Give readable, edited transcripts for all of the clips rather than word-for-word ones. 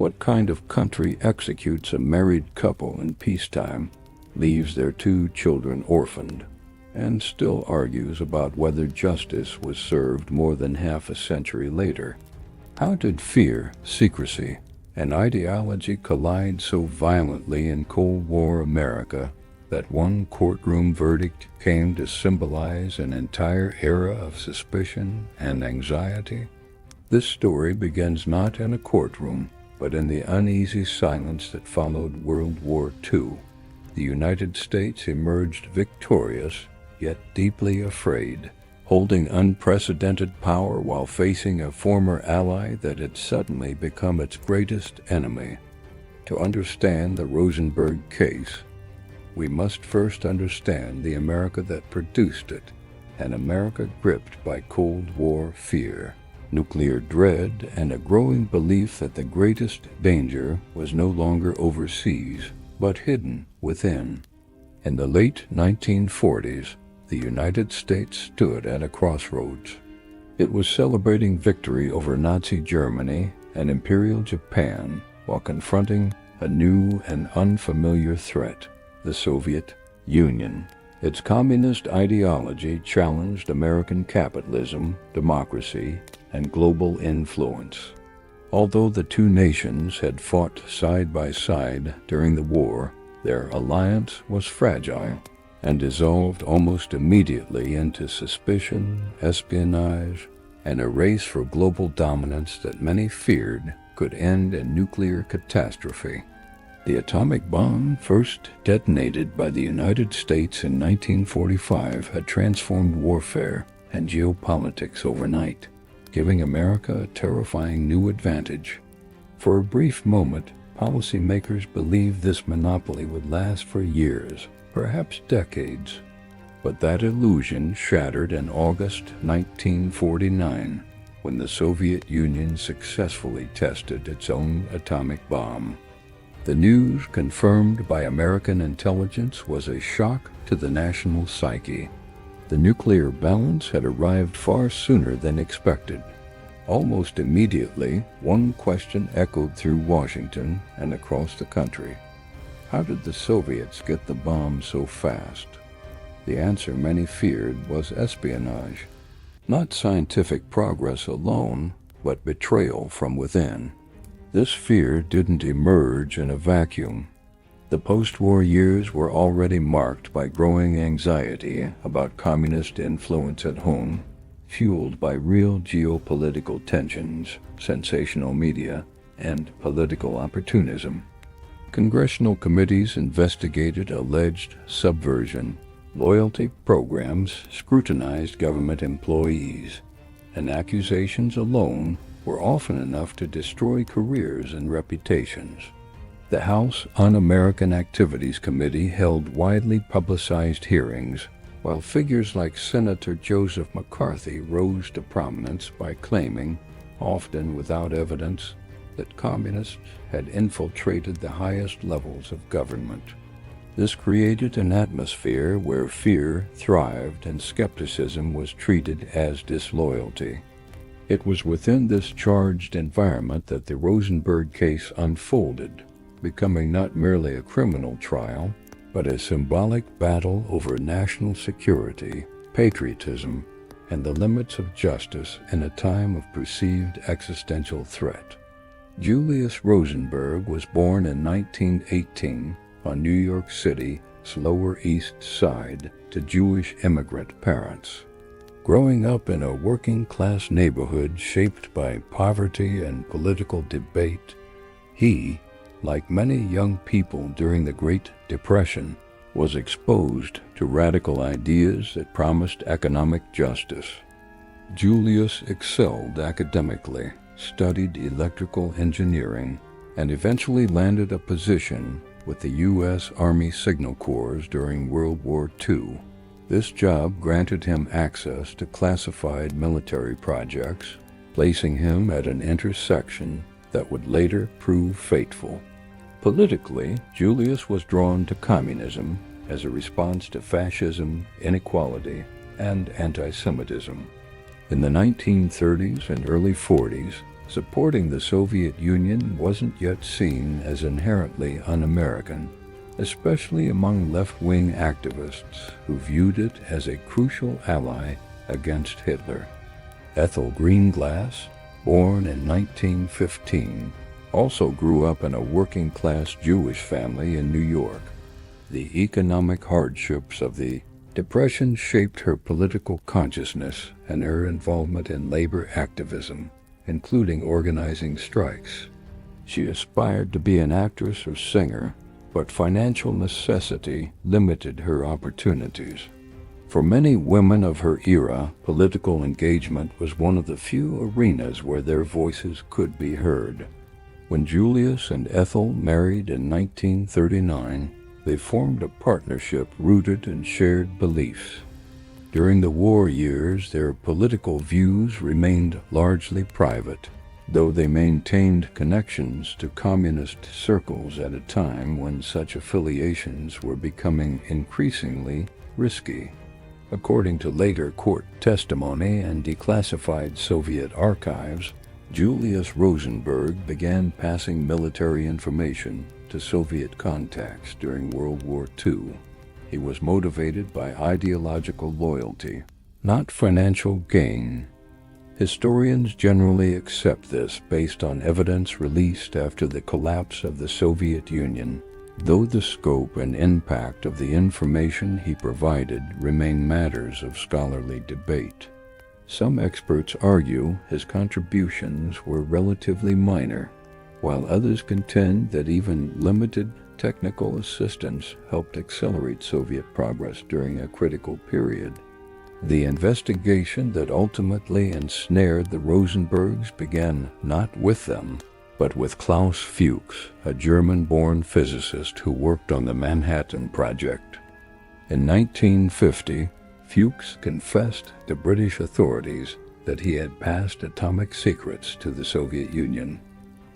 What kind of country executes a married couple in peacetime, leaves their 2 children orphaned, and still argues about whether justice was served more than half a century later? How did fear, secrecy, and ideology collide so violently in Cold War America that one courtroom verdict came to symbolize an entire era of suspicion and anxiety? This story begins not in a courtroom, but in the uneasy silence that followed World War II. The United States emerged victorious, yet deeply afraid, holding unprecedented power while facing a former ally that had suddenly become its greatest enemy. To understand the Rosenberg case, we must first understand the America that produced it, an America gripped by Cold War fear, nuclear dread, and a growing belief that the greatest danger was no longer overseas, but hidden within. In the late 1940s, the United States stood at a crossroads. It was celebrating victory over Nazi Germany and Imperial Japan while confronting a new and unfamiliar threat, the Soviet Union. Its communist ideology challenged American capitalism, democracy, and global influence. Although the 2 nations had fought side by side during the war, their alliance was fragile and dissolved almost immediately into suspicion, espionage, and a race for global dominance that many feared could end in nuclear catastrophe. The atomic bomb, first detonated by the United States in 1945, had transformed warfare and geopolitics overnight, giving America a terrifying new advantage. For a brief moment, policymakers believed this monopoly would last for years, perhaps decades. But that illusion shattered in August 1949, when the Soviet Union successfully tested its own atomic bomb. The news, confirmed by American intelligence, was a shock to the national psyche. The nuclear balance had arrived far sooner than expected. Almost immediately, one question echoed through Washington and across the country. How did the Soviets get the bomb so fast? The answer many feared was espionage. Not scientific progress alone, but betrayal from within. This fear didn't emerge in a vacuum. The post-war years were already marked by growing anxiety about communist influence at home, fueled by real geopolitical tensions, sensational media, and political opportunism. Congressional committees investigated alleged subversion. Loyalty programs scrutinized government employees, and accusations alone were often enough to destroy careers and reputations. The House Un-American Activities Committee held widely publicized hearings, while figures like Senator Joseph McCarthy rose to prominence by claiming, often without evidence, that communists had infiltrated the highest levels of government. This created an atmosphere where fear thrived and skepticism was treated as disloyalty. It was within this charged environment that the Rosenberg case unfolded, becoming not merely a criminal trial, but a symbolic battle over national security, patriotism, and the limits of justice in a time of perceived existential threat. Julius Rosenberg was born in 1918 on New York City's Lower East Side to Jewish immigrant parents. Growing up in a working-class neighborhood shaped by poverty and political debate, he, like many young people during the Great Depression, was exposed to radical ideas that promised economic justice. Julius excelled academically, studied electrical engineering, and eventually landed a position with the U.S. Army Signal Corps during World War II. This job granted him access to classified military projects, placing him at an intersection that would later prove fateful. Politically, Julius was drawn to communism as a response to fascism, inequality, and anti-Semitism. In the 1930s and early 40s, Supporting the Soviet Union wasn't yet seen as inherently un-American, especially among left-wing activists who viewed it as a crucial ally against Hitler. Ethel Greenglass, born in 1915, also grew up in a working-class Jewish family in New York. The economic hardships of the Depression shaped her political consciousness and her involvement in labor activism, including organizing strikes. She aspired to be an actress or singer, but financial necessity limited her opportunities. For many women of her era, political engagement was one of the few arenas where their voices could be heard. When Julius and Ethel married in 1939, they formed a partnership rooted in shared beliefs. During the war years, their political views remained largely private, though they maintained connections to communist circles at a time when such affiliations were becoming increasingly risky. According to later court testimony and declassified Soviet archives, Julius Rosenberg began passing military information to Soviet contacts during World War II. He was motivated by ideological loyalty, not financial gain. Historians generally accept this based on evidence released after the collapse of the Soviet Union, though the scope and impact of the information he provided remain matters of scholarly debate. Some experts argue his contributions were relatively minor, while others contend that even limited technical assistance helped accelerate Soviet progress during a critical period. The investigation that ultimately ensnared the Rosenbergs began not with them, but with Klaus Fuchs, a German-born physicist who worked on the Manhattan Project. In 1950, Fuchs confessed to British authorities that he had passed atomic secrets to the Soviet Union.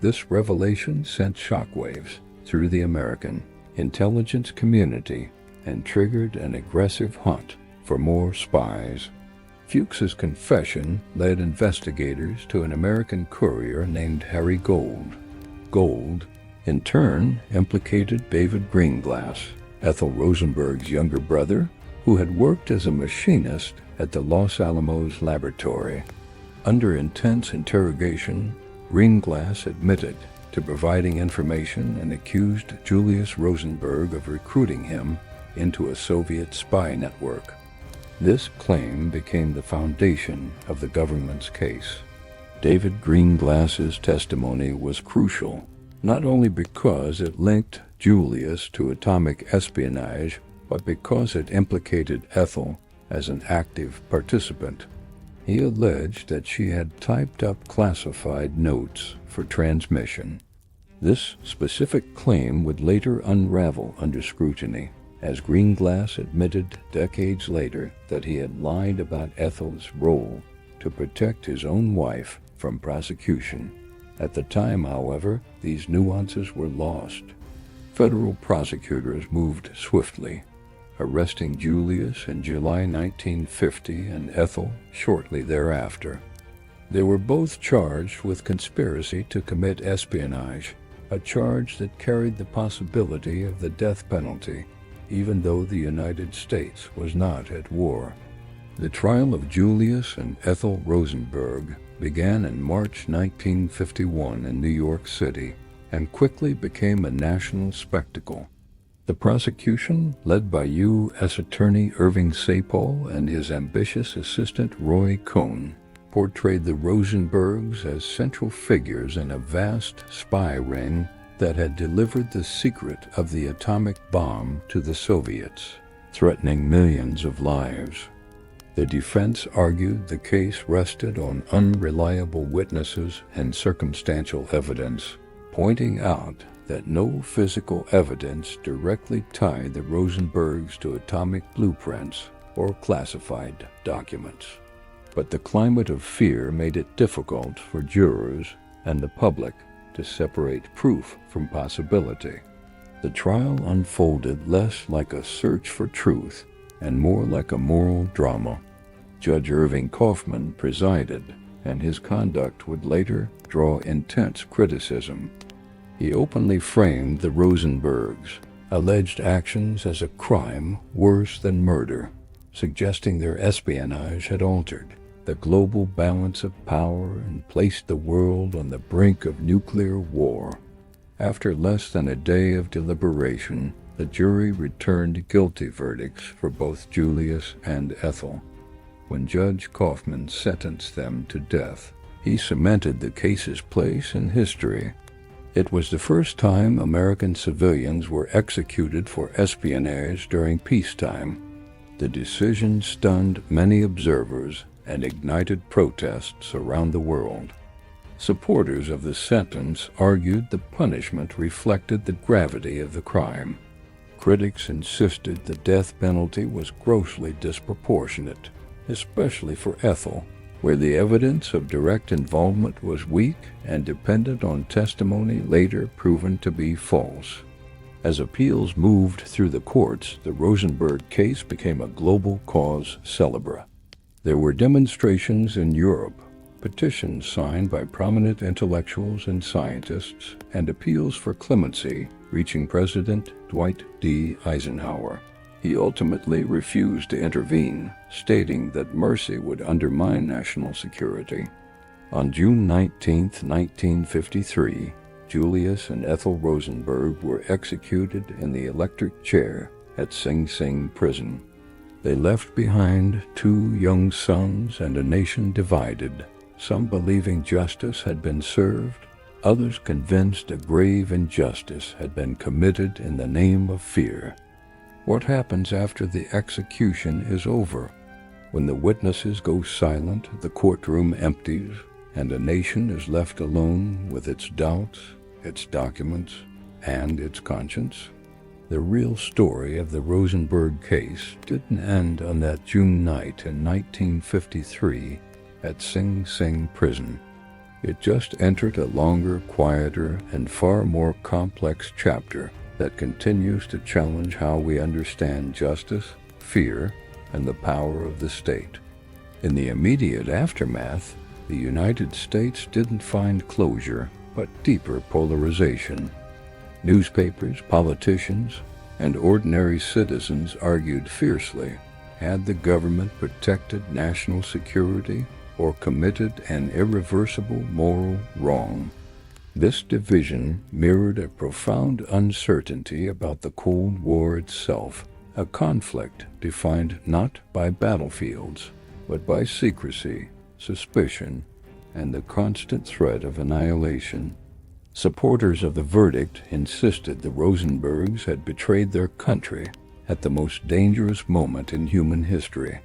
This revelation sent shockwaves through the American intelligence community and triggered an aggressive hunt for more spies. Fuchs's confession led investigators to an American courier named Harry Gold. Gold, in turn, implicated David Greenglass, Ethel Rosenberg's younger brother, who had worked as a machinist at the Los Alamos laboratory. Under intense interrogation, Greenglass admitted to providing information and accused Julius Rosenberg of recruiting him into a Soviet spy network. This claim became the foundation of the government's case. David Greenglass's testimony was crucial, not only because it linked Julius to atomic espionage, but because it implicated Ethel as an active participant. He alleged that she had typed up classified notes for transmission. This specific claim would later unravel under scrutiny, as Greenglass admitted decades later that he had lied about Ethel's role to protect his own wife from prosecution. At the time, however, these nuances were lost. Federal prosecutors moved swiftly, arresting Julius in July 1950 and Ethel shortly thereafter. They were both charged with conspiracy to commit espionage, a charge that carried the possibility of the death penalty, even though the United States was not at war. The trial of Julius and Ethel Rosenberg began in March 1951 in New York City and quickly became a national spectacle. The prosecution, led by U.S. Attorney Irving Sapol and his ambitious assistant Roy Cohn, portrayed the Rosenbergs as central figures in a vast spy ring that had delivered the secret of the atomic bomb to the Soviets, threatening millions of lives. The defense argued the case rested on unreliable witnesses and circumstantial evidence, pointing out that no physical evidence directly tied the Rosenbergs to atomic blueprints or classified documents. But the climate of fear made it difficult for jurors and the public to separate proof from possibility. The trial unfolded less like a search for truth and more like a moral drama. Judge Irving Kaufman presided, and his conduct would later draw intense criticism. He openly framed the Rosenbergs' alleged actions as a crime worse than murder, suggesting their espionage had altered the global balance of power and placed the world on the brink of nuclear war. After less than a day of deliberation, the jury returned guilty verdicts for both Julius and Ethel. When Judge Kaufman sentenced them to death, he cemented the case's place in history. It was the first time American civilians were executed for espionage during peacetime. The decision stunned many observers and ignited protests around the world. Supporters of the sentence argued the punishment reflected the gravity of the crime. Critics insisted the death penalty was grossly disproportionate, especially for Ethel, where the evidence of direct involvement was weak and dependent on testimony later proven to be false. As appeals moved through the courts, the Rosenberg case became a global cause célèbre. There were demonstrations in Europe, petitions signed by prominent intellectuals and scientists, and appeals for clemency reaching President Dwight D. Eisenhower. He ultimately refused to intervene, stating that mercy would undermine national security. On June 19, 1953, Julius and Ethel Rosenberg were executed in the electric chair at Sing Sing prison. They left behind 2 young sons and a nation divided, some believing justice had been served, others convinced a grave injustice had been committed in the name of fear. What happens after the execution is over? When the witnesses go silent, the courtroom empties, and a nation is left alone with its doubts, its documents, and its conscience? The real story of the Rosenberg case didn't end on that June night in 1953 at Sing Sing prison. It just entered a longer, quieter, and far more complex chapter that continues to challenge how we understand justice, fear, and the power of the state. In the immediate aftermath, the United States didn't find closure, but deeper polarization. Newspapers, politicians, and ordinary citizens argued fiercely. Had the government protected national security or committed an irreversible moral wrong? This division mirrored a profound uncertainty about the Cold War itself, a conflict defined not by battlefields, but by secrecy, suspicion, and the constant threat of annihilation. Supporters of the verdict insisted the Rosenbergs had betrayed their country at the most dangerous moment in human history.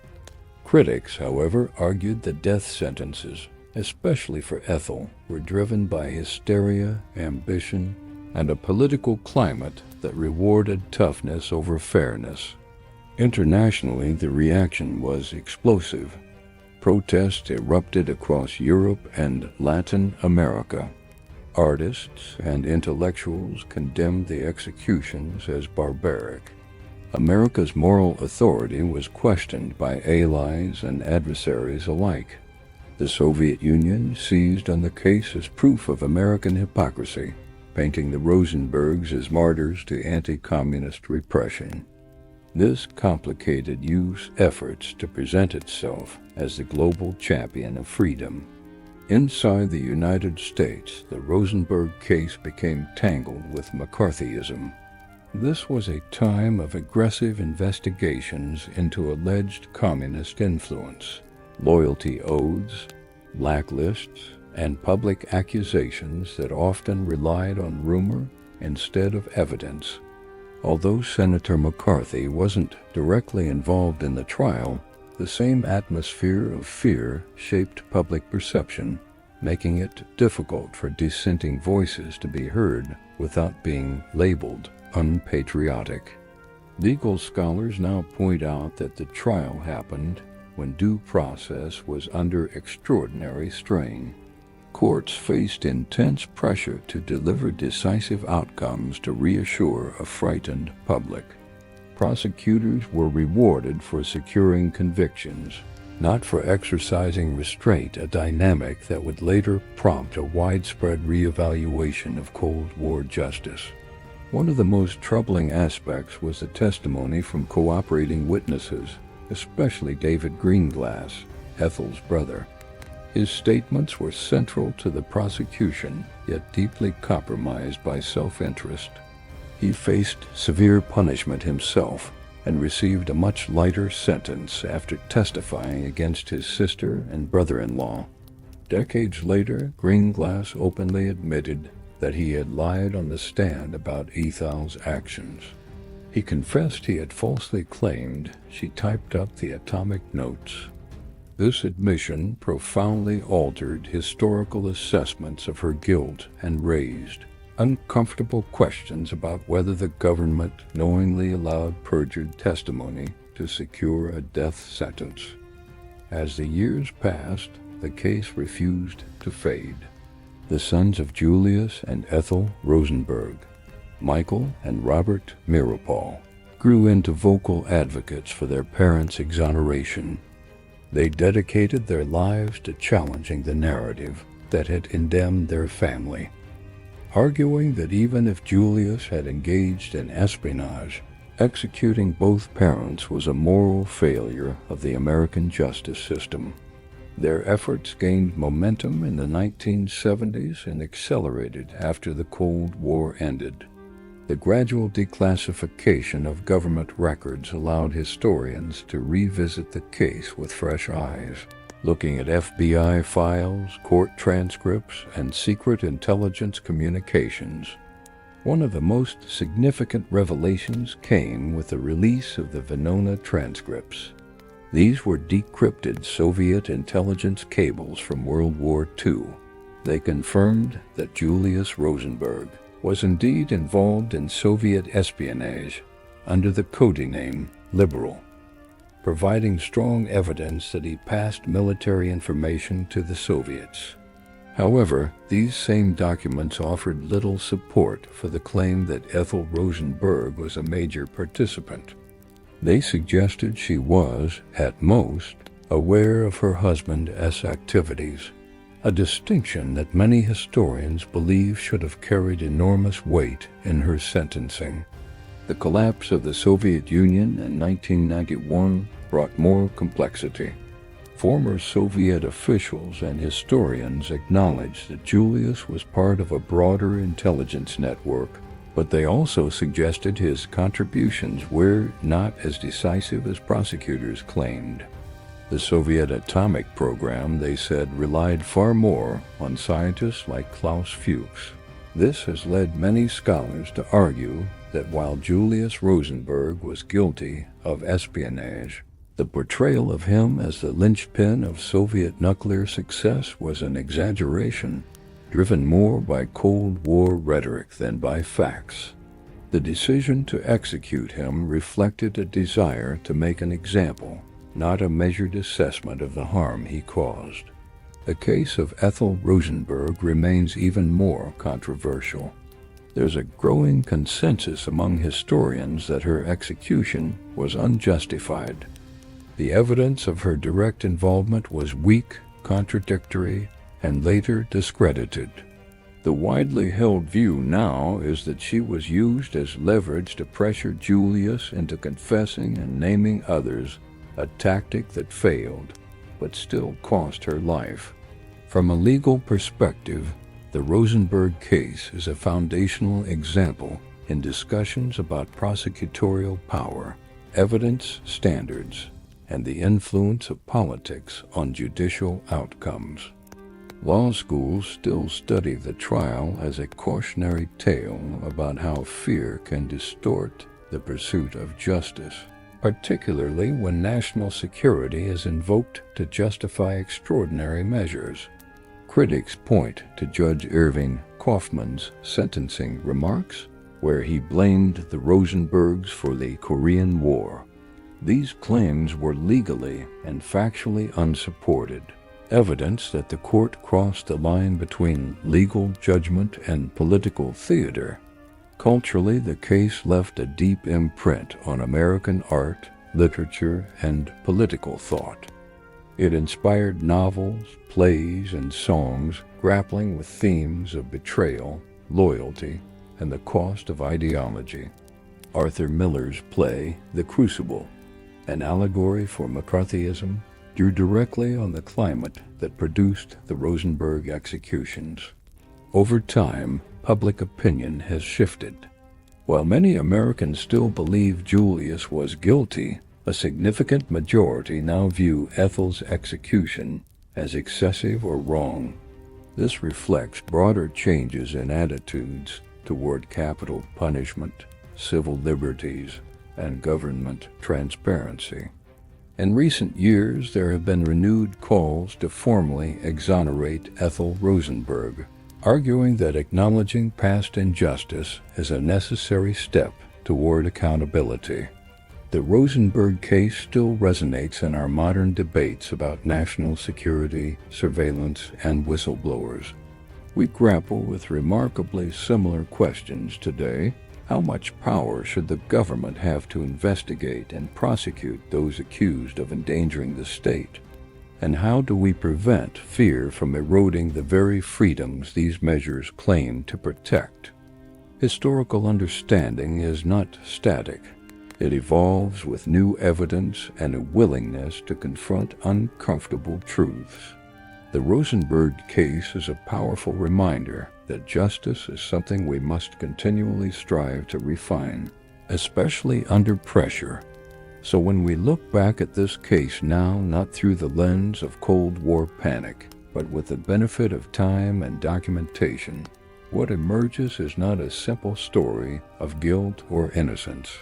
Critics, however, argued the death sentences, especially for Ethel, were driven by hysteria, ambition, and a political climate that rewarded toughness over fairness. Internationally, the reaction was explosive. Protests erupted across Europe and Latin America. Artists and intellectuals condemned the executions as barbaric. America's moral authority was questioned by allies and adversaries alike. The Soviet Union seized on the case as proof of American hypocrisy, painting the Rosenbergs as martyrs to anti-communist repression. This complicated youth's efforts to present itself as the global champion of freedom. Inside the United States, the Rosenberg case became tangled with McCarthyism. This was a time of aggressive investigations into alleged communist influence, loyalty oaths, blacklists, and public accusations that often relied on rumor instead of evidence. Although Senator McCarthy wasn't directly involved in the trial, the same atmosphere of fear shaped public perception, making it difficult for dissenting voices to be heard without being labeled unpatriotic. Legal scholars now point out that the trial happened when due process was under extraordinary strain. Courts faced intense pressure to deliver decisive outcomes to reassure a frightened public. Prosecutors were rewarded for securing convictions, not for exercising restraint, a dynamic that would later prompt a widespread reevaluation of Cold War justice. One of the most troubling aspects was the testimony from cooperating witnesses, especially David Greenglass, Ethel's brother. His statements were central to the prosecution, yet deeply compromised by self-interest. He faced severe punishment himself and received a much lighter sentence after testifying against his sister and brother-in-law. Decades later, Greenglass openly admitted that he had lied on the stand about Ethel's actions. He confessed he had falsely claimed she typed up the atomic notes. This admission profoundly altered historical assessments of her guilt and raised uncomfortable questions about whether the government knowingly allowed perjured testimony to secure a death sentence. As the years passed, the case refused to fade. The sons of Julius and Ethel Rosenberg, Michael and Robert Meeropol, grew into vocal advocates for their parents' exoneration. They dedicated their lives to challenging the narrative that had condemned their family, arguing that even if Julius had engaged in espionage, executing both parents was a moral failure of the American justice system. Their efforts gained momentum in the 1970s and accelerated after the Cold War ended. The gradual declassification of government records allowed historians to revisit the case with fresh eyes, looking at FBI files, court transcripts, and secret intelligence communications. One of the most significant revelations came with the release of the Venona transcripts. These were decrypted Soviet intelligence cables from World War II. They confirmed that Julius Rosenberg was indeed involved in Soviet espionage under the codename Liberal, providing strong evidence that he passed military information to the Soviets. However, these same documents offered little support for the claim that Ethel Rosenberg was a major participant. They suggested she was, at most, aware of her husband's activities, a distinction that many historians believe should have carried enormous weight in her sentencing. The collapse of the Soviet Union in 1991 brought more complexity. Former Soviet officials and historians acknowledged that Julius was part of a broader intelligence network, but they also suggested his contributions were not as decisive as prosecutors claimed. The Soviet atomic program, they said, relied far more on scientists like Klaus Fuchs. This has led many scholars to argue that while Julius Rosenberg was guilty of espionage, the portrayal of him as the linchpin of Soviet nuclear success was an exaggeration, driven more by Cold War rhetoric than by facts. The decision to execute him reflected a desire to make an example, not a measured assessment of the harm he caused. The case of Ethel Rosenberg remains even more controversial. There's a growing consensus among historians that her execution was unjustified. The evidence of her direct involvement was weak, contradictory, and later discredited. The widely held view now is that she was used as leverage to pressure Julius into confessing and naming others, a tactic that failed, but still cost her life. From a legal perspective, the Rosenberg case is a foundational example in discussions about prosecutorial power, evidence standards, and the influence of politics on judicial outcomes. Law schools still study the trial as a cautionary tale about how fear can distort the pursuit of justice, particularly when national security is invoked to justify extraordinary measures. Critics point to Judge Irving Kaufman's sentencing remarks, where he blamed the Rosenbergs for the Korean War. These claims were legally and factually unsupported, evidence that the court crossed the line between legal judgment and political theater. Culturally, the case left a deep imprint on American art, literature, and political thought. It inspired novels, plays, and songs grappling with themes of betrayal, loyalty, and the cost of ideology. Arthur Miller's play, The Crucible, an allegory for McCarthyism, drew directly on the climate that produced the Rosenberg executions. Over time, public opinion has shifted. While many Americans still believe Julius was guilty, a significant majority now view Ethel's execution as excessive or wrong. This reflects broader changes in attitudes toward capital punishment, civil liberties, and government transparency. In recent years, there have been renewed calls to formally exonerate Ethel Rosenberg, arguing that acknowledging past injustice is a necessary step toward accountability. The Rosenberg case still resonates in our modern debates about national security, surveillance, and whistleblowers. We grapple with remarkably similar questions today. How much power should the government have to investigate and prosecute those accused of endangering the state? And how do we prevent fear from eroding the very freedoms these measures claim to protect? Historical understanding is not static. It evolves with new evidence and a willingness to confront uncomfortable truths. The Rosenberg case is a powerful reminder that justice is something we must continually strive to refine, especially under pressure. So when we look back at this case now, not through the lens of Cold War panic, but with the benefit of time and documentation, what emerges is not a simple story of guilt or innocence.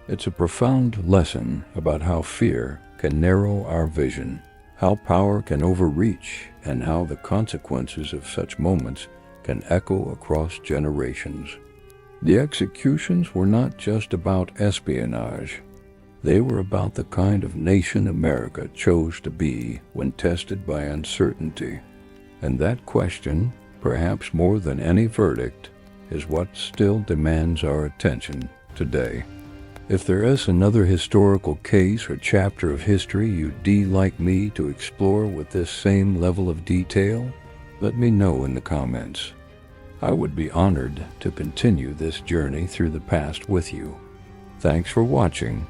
It's a profound lesson about how fear can narrow our vision, how power can overreach, and how the consequences of such moments can echo across generations. The executions were not just about espionage. They were about the kind of nation America chose to be when tested by uncertainty. And that question, perhaps more than any verdict, is what still demands our attention today. If there is another historical case or chapter of history you'd like me to explore with this same level of detail, let me know in the comments. I would be honored to continue this journey through the past with you. Thanks for watching,